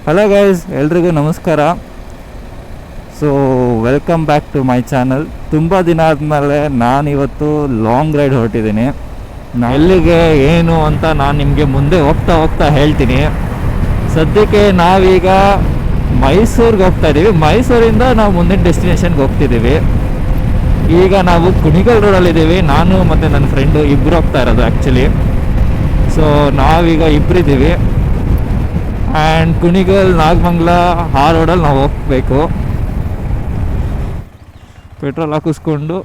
Hello guys, ಎಲ್ರಿಗೂ ನಮಸ್ಕಾರ. So welcome back to my channel. ತುಂಬ ದಿನ ಆದಮೇಲೆ ನಾನಿವತ್ತು ಲಾಂಗ್ ರೈಡ್ ಹೊರಟಿದ್ದೀನಿ. ಎಲ್ಲಿಗೆ ಏನು ಅಂತ ನಾನು ನಿಮಗೆ ಮುಂದೆ ಹೋಗ್ತಾ ಹೇಳ್ತೀನಿ. ಸದ್ಯಕ್ಕೆ ನಾವೀಗ ಮೈಸೂರಿಗೆ ಹೋಗ್ತಾ ಇದ್ದೀವಿ. ಮೈಸೂರಿಂದ ನಾವು ಮುಂದಿನ ಡೆಸ್ಟಿನೇಷನ್ಗೆ ಹೋಗ್ತಿದ್ದೀವಿ. ಈಗ ನಾವು ಕುಣಿಗಲ್ ರೋಡಲ್ಲಿದ್ದೀವಿ. ನಾನು ಮತ್ತು ನನ್ನ ಫ್ರೆಂಡು ಇಬ್ಬರು ಹೋಗ್ತಾ ಇರೋದು ಆ್ಯಕ್ಚುಲಿ. ಸೊ ನಾವೀಗ ಇಬ್ಬರಿದ್ದೀವಿ. ಆ್ಯಂಡ್ ಕುಣಿಗಲ್ ನಾಗಮಂಗಲ ಆ ರೋಡಲ್ಲಿ ನಾವು ಹೋಗಬೇಕು. ಪೆಟ್ರೋಲ್ ಹಾಕಿಸ್ಕೊಂಡು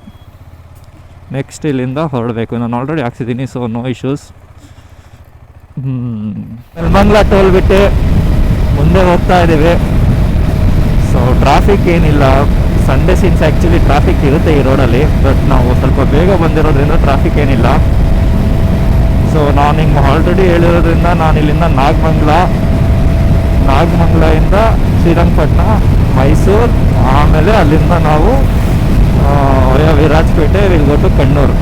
ನೆಕ್ಸ್ಟ್ ಇಲ್ಲಿಂದ ಹೊರಡಬೇಕು. ನಾನು ಆಲ್ರೆಡಿ ಹಾಕ್ಸಿದ್ದೀನಿ, so no issues. Nelamangala toll ಬಿಟ್ಟು ಮುಂದೆ ಹೋಗ್ತಾ ಇದ್ದೀವಿ. ಸೊ ಟ್ರಾಫಿಕ್ ಏನಿಲ್ಲ. ಸಂಡೇ ಸೀನ್ಸ್ ಆ್ಯಕ್ಚುಲಿ ಟ್ರಾಫಿಕ್ ಇರುತ್ತೆ ಈ ರೋಡಲ್ಲಿ, ಬಟ್ ನಾವು ಸ್ವಲ್ಪ ಬೇಗ ಬಂದಿರೋದ್ರಿಂದ ಟ್ರಾಫಿಕ್ ಏನಿಲ್ಲ. ಸೊ ನಾನು ನಿಮ್ಗೆ ಆಲ್ರೆಡಿ ಹೇಳಿರೋದ್ರಿಂದ ನಾನು ಇಲ್ಲಿಂದ ನಾಗಮಂಗಲದಿಂದ ಶ್ರೀರಂಗಪಟ್ಟಣ, ಮೈಸೂರು, ಆಮೇಲೆ ಅಲ್ಲಿಂದ ನಾವು Virajpet, will go to Kannur.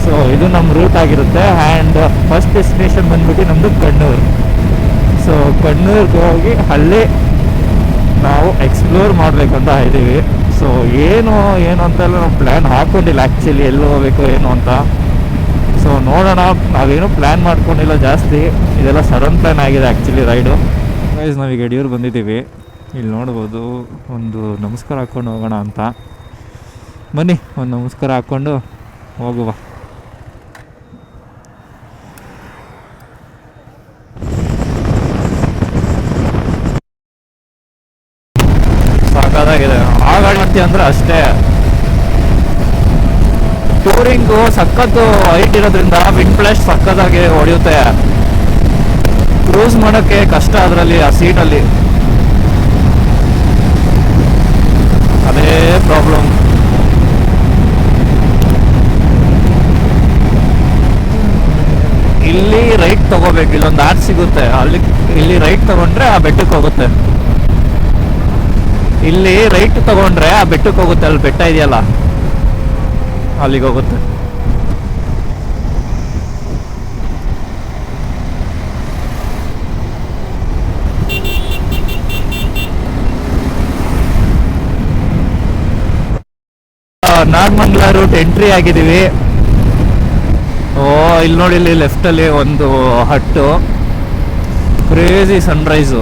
So ಇದು ನಮ್ಮ ರೂಟ್ ಆಗಿರುತ್ತೆ. ಆ್ಯಂಡ್ ಫಸ್ಟ್ ಡೆಸ್ಟಿನೇಷನ್ ಬಂದ್ಬಿಟ್ಟು ನಮ್ಮದು ಕಣ್ಣೂರು. ಸೊ ಕಣ್ಣೂರಿಗೆ ಹೋಗಿ ಅಲ್ಲಿ ನಾವು ಎಕ್ಸ್ಪ್ಲೋರ್ ಮಾಡಬೇಕು ಅಂತ ಇದ್ದೀವಿ. ಸೊ ಏನು ಅಂತೆಲ್ಲ ನಾವು ಪ್ಲ್ಯಾನ್ ಹಾಕ್ಕೊಂಡಿಲ್ಲ ಆ್ಯಕ್ಚುಲಿ, ಎಲ್ಲಿ ಹೋಗಬೇಕು ಏನು ಅಂತ. ಸೊ ನೋಡೋಣ, ನಾವೇನು ಪ್ಲ್ಯಾನ್ ಮಾಡ್ಕೊಂಡಿಲ್ಲ ಜಾಸ್ತಿ. ಇದೆಲ್ಲ ಸಡನ್ ಪ್ಲ್ಯಾನ್ ಆಗಿದೆ ಆ್ಯಕ್ಚುಲಿ ರೈಡು. ಗೈಸ್, ನಾವೀಗ ಯಡಿಯೂರು ಬಂದಿದ್ದೀವಿ. ಇಲ್ಲಿ ನೋಡ್ಬೋದು, ಒಂದು ನಮಸ್ಕಾರ ಹಾಕ್ಕೊಂಡು ಹೋಗೋಣ ಅಂತ. ಬನ್ನಿ, ಒಂದು ನಮಸ್ಕಾರ ಹಾಕ್ಕೊಂಡು ಹೋಗುವ. ಸಾಕಾಗಿದೆ. ಆಗಾಡ್ತಿ ಅಂದರೆ ಅಷ್ಟೇ. ಟೂರಿಂಗು ಸಖತ್ತು ಹೈಟ್ ಇರೋದ್ರಿಂದ ವಿಂಡ್ ಬ್ಲಾಸ್ಟ್ ಸಖತ್ತಾಗಿ ಹೊಡೆಯುತ್ತೆ. ಕ್ರೂಸ್ ಮಾಡೋಕ್ಕೆ ಕಷ್ಟ ಅದರಲ್ಲಿ, ಆ ಸೀಟಲ್ಲಿ. ಅದೇ ಪ್ರಾಬ್ಲಮ್. ಇಲ್ಲಿ ರೈಟ್ ತಗೋಬೇಕು. ಇಲ್ಲೊಂದು ಆರ್ಚ್ ಸಿಗುತ್ತೆ, ಇಲ್ಲಿ ರೈಟ್ ತಗೊಂಡ್ರೆ ಆ ಬೆಟ್ಟಕ್ಕೆ ಹೋಗುತ್ತೆ. ಇಲ್ಲಿ ರೈಟ್ ತಗೊಂಡ್ರೆ ಆ ಬೆಟ್ಟಕ್ಕೆ ಹೋಗುತ್ತೆ. ಅಲ್ಲಿ ಬೆಟ್ಟ ಇದೆಯಲ್ಲ, ಅಲ್ಲಿಗೆ ಹೋಗುತ್ತೆ. ನಾಗಮಂಗಲ ರೂಟ್ ಎಂಟ್ರಿ ಆಗಿದ್ದೀವಿ. ಇಲ್ಲಿ ನೋಡಿ, ಇಲ್ಲಿ ಲೆಫ್ಟಲ್ಲಿ ಒಂದು ಹಟ್ಟು. Crazy sunrise.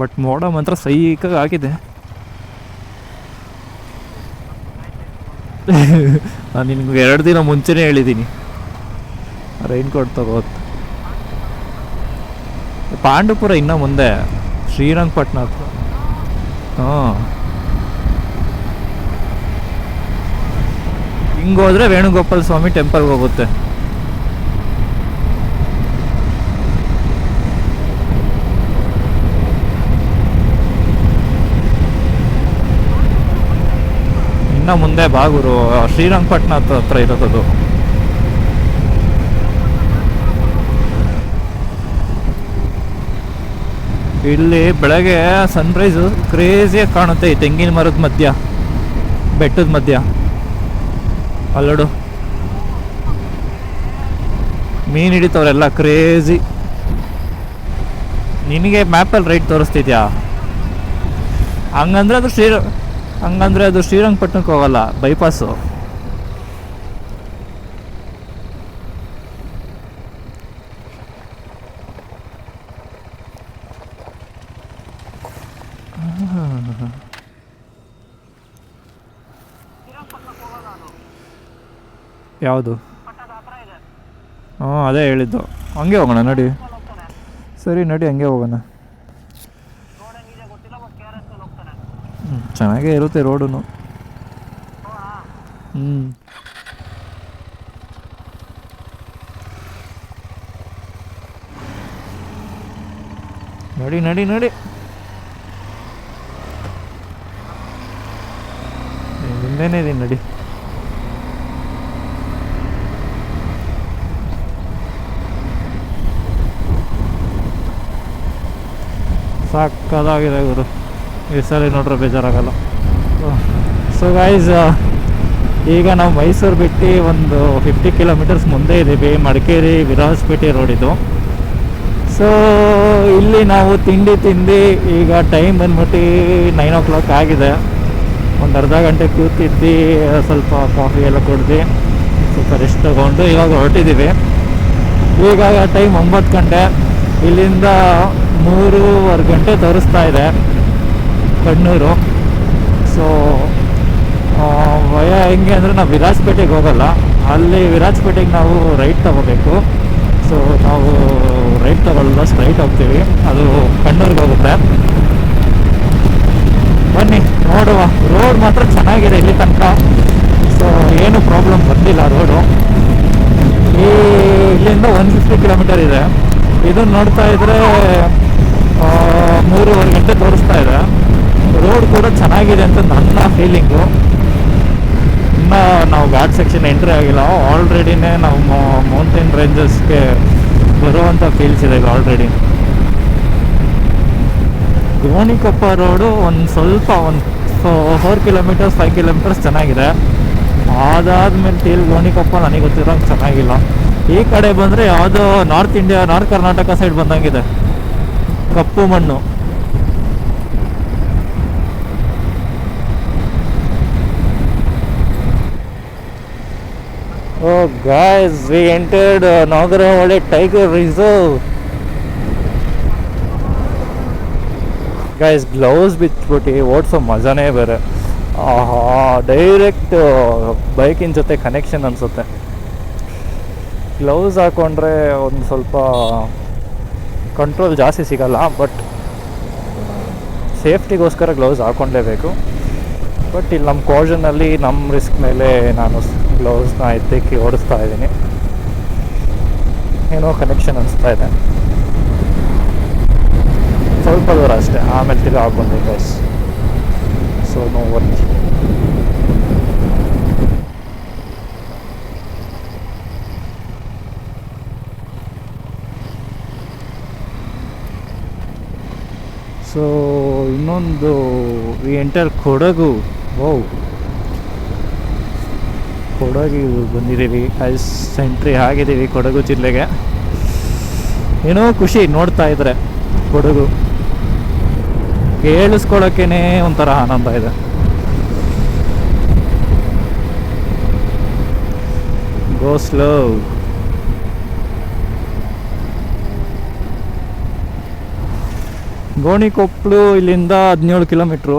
ಬಟ್ ಮೋಡ ಮಾತ್ರ ಸೈಕಾಗಿ ಆಗಿದೆ. ನಾನು ನಿನ್ಗೆ 2 ದಿನ ಮುಂಚೆನೇ ಹೇಳಿದ್ದೀನಿ ರೈನ್ ಕೋಟ್ ತಗೋತ್. ಪಾಂಡುಪುರ ಇನ್ನೂ ಮುಂದೆ, ಶ್ರೀರಂಗಪಟ್ಟಣ ಹತ್ರ. ಹಿಂಗೋದ್ರೆ ವೇಣುಗೋಪಾಲ ಸ್ವಾಮಿ ಟೆಂಪಲ್ಗೆ ಹೋಗುತ್ತೆ. ಇನ್ನು ಮುಂದೆ ಬಾಗೂರು, ಶ್ರೀರಂಗಪಟ್ಟಣ ಹತ್ರ ಇರೋದು. ಇಲ್ಲಿ ಬೆಳಗ್ಗೆ ಸನ್ರೈಸು ಕ್ರೇಜಿಯಾಗಿ ಕಾಣುತ್ತೆ. ಈ ತೆಂಗಿನ ಮರದ ಮಧ್ಯ, ಬೆಟ್ಟದ ಮಧ್ಯ. ಅಲ್ಲೋಡು, ಮೀನು ಹಿಡಿತವ್ರೆಲ್ಲ ಕ್ರೇಜಿ. ನಿನಗೆ ಮ್ಯಾಪಲ್ಲಿ ರೈಟ್ ತೋರಿಸ್ತಿದ್ಯಾ? ಹಂಗಂದ್ರೆ ಅದು ಶ್ರೀರಂಗಪಟ್ಟಣಕ್ಕೆ ಹೋಗಲ್ಲ, ಬೈಪಾಸು. ಯಾವುದು? ಅದೇ ಹೇಳಿದ್ದು. ಹಂಗೆ ಹೋಗೋಣ ನಡಿ. ಸರಿ ನಡಿ, ಹಂಗೆ ಹೋಗೋಣ. ಚೆನ್ನಾಗೇ ಇರುತ್ತೆ ರೋಡು. ನಡಿ ನಡಿ ನಡಿ. ಮುಂದೆನೇ ಇದೀನಿ, ನಡಿ. ಸಾಕಾಗಿದೆ ಗುರು. ಈ ಸಲ ನೋಡ್ರೆ ಬೇಜಾರಾಗಲ್ಲ. ಸೊ ಗೈಸ್, ಈಗ ನಾವು ಮೈಸೂರು ಬಿಟ್ಟು ಒಂದು 50 ಕಿಲೋಮೀಟರ್ಸ್ ಮುಂದೆ ಇದ್ದೀವಿ. ಮಡಿಕೇರಿ ವಿರಾಜಪೇಟೆ ರೋಡ್ ಇದು. ಸೊ ಇಲ್ಲಿ ನಾವು ತಿಂಡಿ ತಿಂದು ಈಗ ಟೈಮ್ ಬಂದ್ಬಿಟ್ಟು 9 o'clock ಆಗಿದೆ. ಒಂದು ಅರ್ಧ ಗಂಟೆ ಕೂತಿದ್ದು ಸ್ವಲ್ಪ ಕಾಫಿ ಎಲ್ಲ ಕುಡ್ದು ಸ್ವಲ್ಪ ರೆಸ್ಟ್ ತಗೊಂಡು ಇವಾಗ ಹೊರಟಿದ್ದೀವಿ. ಈಗ ಟೈಮ್ 9 ಗಂಟೆ. ಇಲ್ಲಿಂದ 3:15 ಗಂಟೆ ತೋರಿಸ್ತಾ ಇದೆ ಕಣ್ಣೂರು. ಸೊ ವಯ ಹೆಂಗೆ ಅಂದರೆ ನಾವು ವಿರಾಜಪೇಟೆಗೆ ಹೋಗಲ್ಲ, ಅಲ್ಲಿ ವಿರಾಜಪೇಟೆಗೆ ನಾವು ರೈಟ್ ತಗೋಬೇಕು. ಸೊ ನಾವು ರೈಟ್ ತಗೊಳ್ಳಲ್ಲ, ಸ್ಟ್ರೈಟ್ ಹೋಗ್ತೀವಿ, ಅದು ಕಣ್ಣೂರಿಗೆ ಹೋಗುತ್ತೆ. ಬನ್ನಿ ನೋಡುವ. ರೋಡ್ ಮಾತ್ರ ಚೆನ್ನಾಗಿದೆ ಇಲ್ಲಿ ತನಕ, ಸೊ ಏನು ಪ್ರಾಬ್ಲಮ್ ಬಂದಿಲ್ಲ ರೋಡು. ಇಲ್ಲಿಂದ 150 ಕಿಲೋಮೀಟರ್ ಇದೆ. ಇದನ್ನು ನೋಡ್ತಾ ಇದ್ರೆ 3:15 ಗಂಟೆ ತೋರಿಸ್ತಾ ಇದೆ. ರೋಡ್ ಕೂಡ ಚೆನ್ನಾಗಿದೆ ಅಂತ ನನ್ನ ಫೀಲಿಂಗು. ಇನ್ನು ನಾವು ಘಾಟ್ ಸೆಕ್ಷನ್ ಎಂಟ್ರಿ ಆಗಿಲ್ಲ. ಆಲ್ರೆಡಿನೇ ನಾವು ಮೌಂಟೇನ್ ರೇಂಜಸ್ಗೆ ಬರುವಂಥ ಫೀಲ್ಸ್ ಇದೆ ಈಗ ಆಲ್ರೆಡಿ. ಗೋಣಿಕೊಪ್ಪ ರೋಡು ಒಂದು ಸ್ವಲ್ಪ 4 ಕಿಲೋಮೀಟರ್ಸ್ 5 ಕಿಲೋಮೀಟರ್ಸ್ ಚೆನ್ನಾಗಿದೆ. ಅದಾದ್ಮೇಲೆ ಗೋಣಿಕೊಪ್ಪ ನನಗೆ ಗೊತ್ತಿರೋಂಗೆ ಚೆನ್ನಾಗಿಲ್ಲ. ಈ ಕಡೆ ಬಂದರೆ ಯಾವುದೋ ನಾರ್ತ್ ಕರ್ನಾಟಕ ಸೈಡ್ ಬಂದಂಗಿದೆ, ಕಪ್ಪು ಮಣ್ಣು. Oh guys, we entered Nagarhole Tiger Reserve. Guys, gloves ಬಿಟ್ಬಿಟ್ಟು ಓಡಿಸೋ ಮಜಾನೇ ಬೇರೆ. ಡೈರೆಕ್ಟ್ ಬೈಕಿನ ಜೊತೆ ಕನೆಕ್ಷನ್ ಅನಿಸುತ್ತೆ. ಗ್ಲೌಸ್ ಹಾಕೊಂಡ್ರೆ ಒಂದು ಸ್ವಲ್ಪ ಕಂಟ್ರೋಲ್ ಜಾಸ್ತಿ ಸಿಗಲ್ಲ, ಬಟ್ ಸೇಫ್ಟಿಗೋಸ್ಕರ ಗ್ಲೌಸ್ ಹಾಕ್ಕೊಂಡೇಬೇಕು. ಬಟ್ ಇಲ್ಲಿ ನಮ್ಮ ಕಾಷನಲ್ಲಿ ನಮ್ಮ ರಿಸ್ಕ್ ಮೇಲೆ ನಾನು ಗ್ಲೌಸ್ನ ಎತ್ತಕ್ಕೆ ಓಡಿಸ್ತಾ ಇದ್ದೀನಿ. ಏನೋ ಕನೆಕ್ಷನ್ ಅನಿಸ್ತಾ ಇದೆ. ಸ್ವಲ್ಪ ದೂರ ಅಷ್ಟೇ, ಆಮೇಲೆ ತಿರ್ಗಿ ಹಾಕ್ಬಂದೆ guys. So no worry. So ಇನ್ನೊಂದು ವಿ ಎಂಟರ್ ಕೊಡಗು. ಕೊಡಗು ಬಂದಿದ್ದೀವಿ, ಎಂಟ್ರಿ ಆಗಿದ್ದೀವಿ ಕೊಡಗು ಜಿಲ್ಲೆಗೆ. ಏನೋ ಖುಷಿ ನೋಡ್ತಾ ಇದ್ರೆ ಕೊಡಗು ಕೇಳಿಸ್ಕೊಳ್ಳೋಕ್ಕೇನೆ ಒಂಥರ ಆನಂದ ಇದೆ. ಗೋ ಸ್ಲೋ. ಗೋಣಿಕೊಪ್ಪಲು ಇಲ್ಲಿಂದ 17 ಕಿಲೋಮೀಟ್ರು.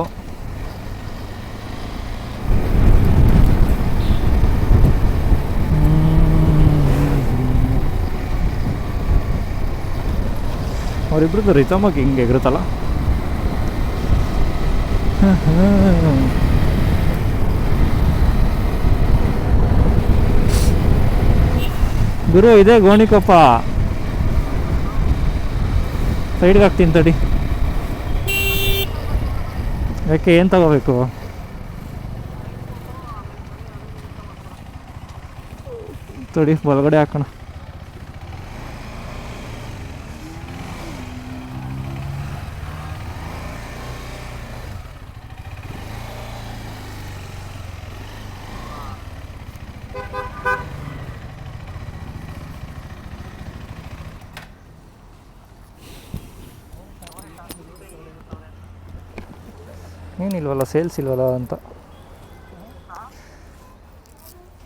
ಅವರಿಬ್ರದ್ದು ರಿತಮಾಗಿ ಹಿಂಗೆ ಎಗರುತ್ತಲ್ಲ. ಗುರು ಇದೆ ಗೋಣಿಕೊಪ್ಪ. ಸೈಡ್ಗೆ ಹಾಕ್ತೀನಿ ತಡಿ. ಯಾಕೆ, ಏನು ತಗೋಬೇಕು? ತಡಿ ಒಳಗಡೆ ಹಾಕೋಣ. ಏನಿಲ್ವಲ್ಲ, ಸೇಲ್ಸ್ ಇಲ್ವಲ್ಲ ಅಂತ.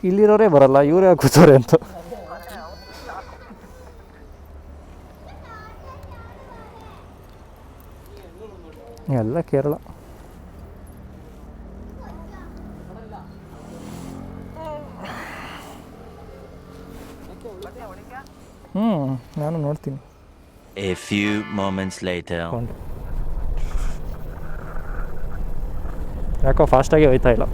ಇಲ್ಲಿರೋರೇ ಬರಲ್ಲ, ಇವರೇ ಕೂತವ್ರೆ ಅಂತ. ಎಲ್ಲ ಕೇರಳ. ನಾನು ನೋಡ್ತೀನಿ. A few moments later. ಯಾಕೋ ಫಾಸ್ಟಾಗಿ ಹೋಯ್ತಾ ಇಲ್ಲ.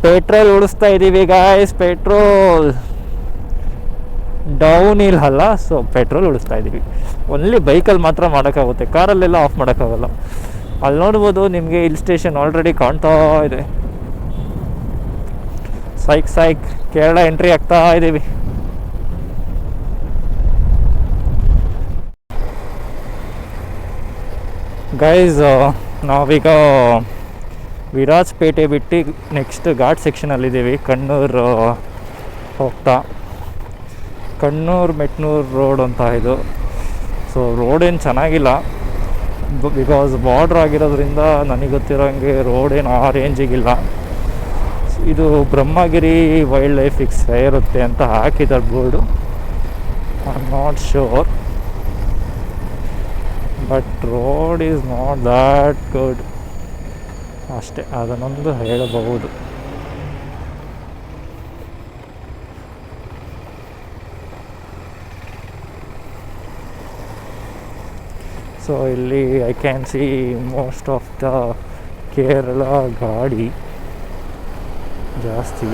ಪೆಟ್ರೋಲ್ ಉಳಿಸ್ತಾ ಇದ್ದೀವಿ ಗಾಯ್ಸ್. ಪೆಟ್ರೋಲ್ ಡೌನ್ ಹಿಲ್ ಅಲ್ಲ, ಸೊ ಪೆಟ್ರೋಲ್ ಉಳಿಸ್ತಾ ಇದ್ದೀವಿ. ಓನ್ಲಿ ಬೈಕಲ್ಲಿ ಮಾತ್ರ ಮಾಡೋಕ್ಕಾಗುತ್ತೆ, ಕಾರಲ್ಲೆಲ್ಲ ಆಫ್ ಮಾಡೋಕ್ಕಾಗಲ್ಲ. ಅಲ್ಲಿ ನೋಡ್ಬೋದು ನಿಮಗೆ ಹಿಲ್ ಸ್ಟೇಷನ್ ಆಲ್ರೆಡಿ ಕಾಣ್ತಾ ಇದೆ. ಸೈಕ್ ಕೇರಳ ಎಂಟ್ರಿ ಆಗ್ತಾ ಇದ್ದೀವಿ. ಗೈಸ್ ನಾವೀಗ ವಿರಾಜಪೇಟೆ ಬಿಟ್ಟು ನೆಕ್ಸ್ಟ್ ಘಾಟ್ ಸೆಕ್ಷನಲ್ಲಿದ್ದೀವಿ. ಕಣ್ಣೂರು ಹೋಗ್ತಾ ಕಣ್ಣೂರು ಮೆಟ್ನೂರು ರೋಡ್ ಅಂತ ಇದು. ಸೊ ರೋಡೇನು ಚೆನ್ನಾಗಿಲ್ಲ, ಬಿಕಾಸ್ ಬಾರ್ಡ್ರ್ ಆಗಿರೋದ್ರಿಂದ ನನಗೆ ಗೊತ್ತಿರೋಂಗೆ ರೋಡೇನು ಆ ರೇಂಜಿಗಿಲ್ಲ. ಇದು ಬ್ರಹ್ಮಗಿರಿ ವೈಲ್ಡ್ ಲೈಫ್ ಫಿಕ್ಸ್ ಇರುತ್ತೆ ಅಂತ ಹಾಕಿದ್ದಾರೆ board. I am not sure, but road is not that good ಅಷ್ಟೇ, ಅದನ್ನೊಂದು ಹೇಳಬಹುದು. ಸೊ ಇಲ್ಲಿ I can see most of the Kerala ಗಾಡಿ ಜಾಸ್ತಿ.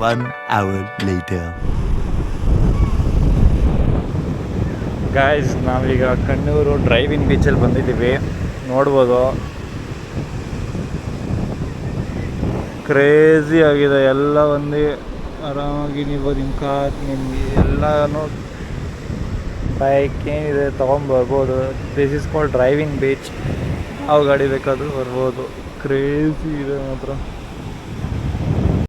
One hour later. ಗಾಯ್ಸ್, ನಾವೀಗ ಕಣ್ಣೂರು ಡ್ರೈವಿಂಗ್ ಬೀಚಲ್ಲಿ ಬಂದಿದ್ದೀವಿ. ನೋಡ್ಬೋದು, ಕ್ರೇಜಿ ಆಗಿದೆ ಎಲ್ಲ. ಒಂದೇ ಆರಾಮಾಗಿ ನೀವು ನಿಮ್ಮ ಕಾರ್ ನಿಮಗೆ ಎಲ್ಲನೂ ಬೈಕ್ ಏನಿದೆ ತೊಗೊಂಬರ್ಬೋದು. This is called driving beach. ಯಾವ ಗಾಡಿ ಬೇಕಾದರೂ ಬರ್ಬೋದು. ಕ್ರೇಜಿ ಇದೆ ಮಾತ್ರ.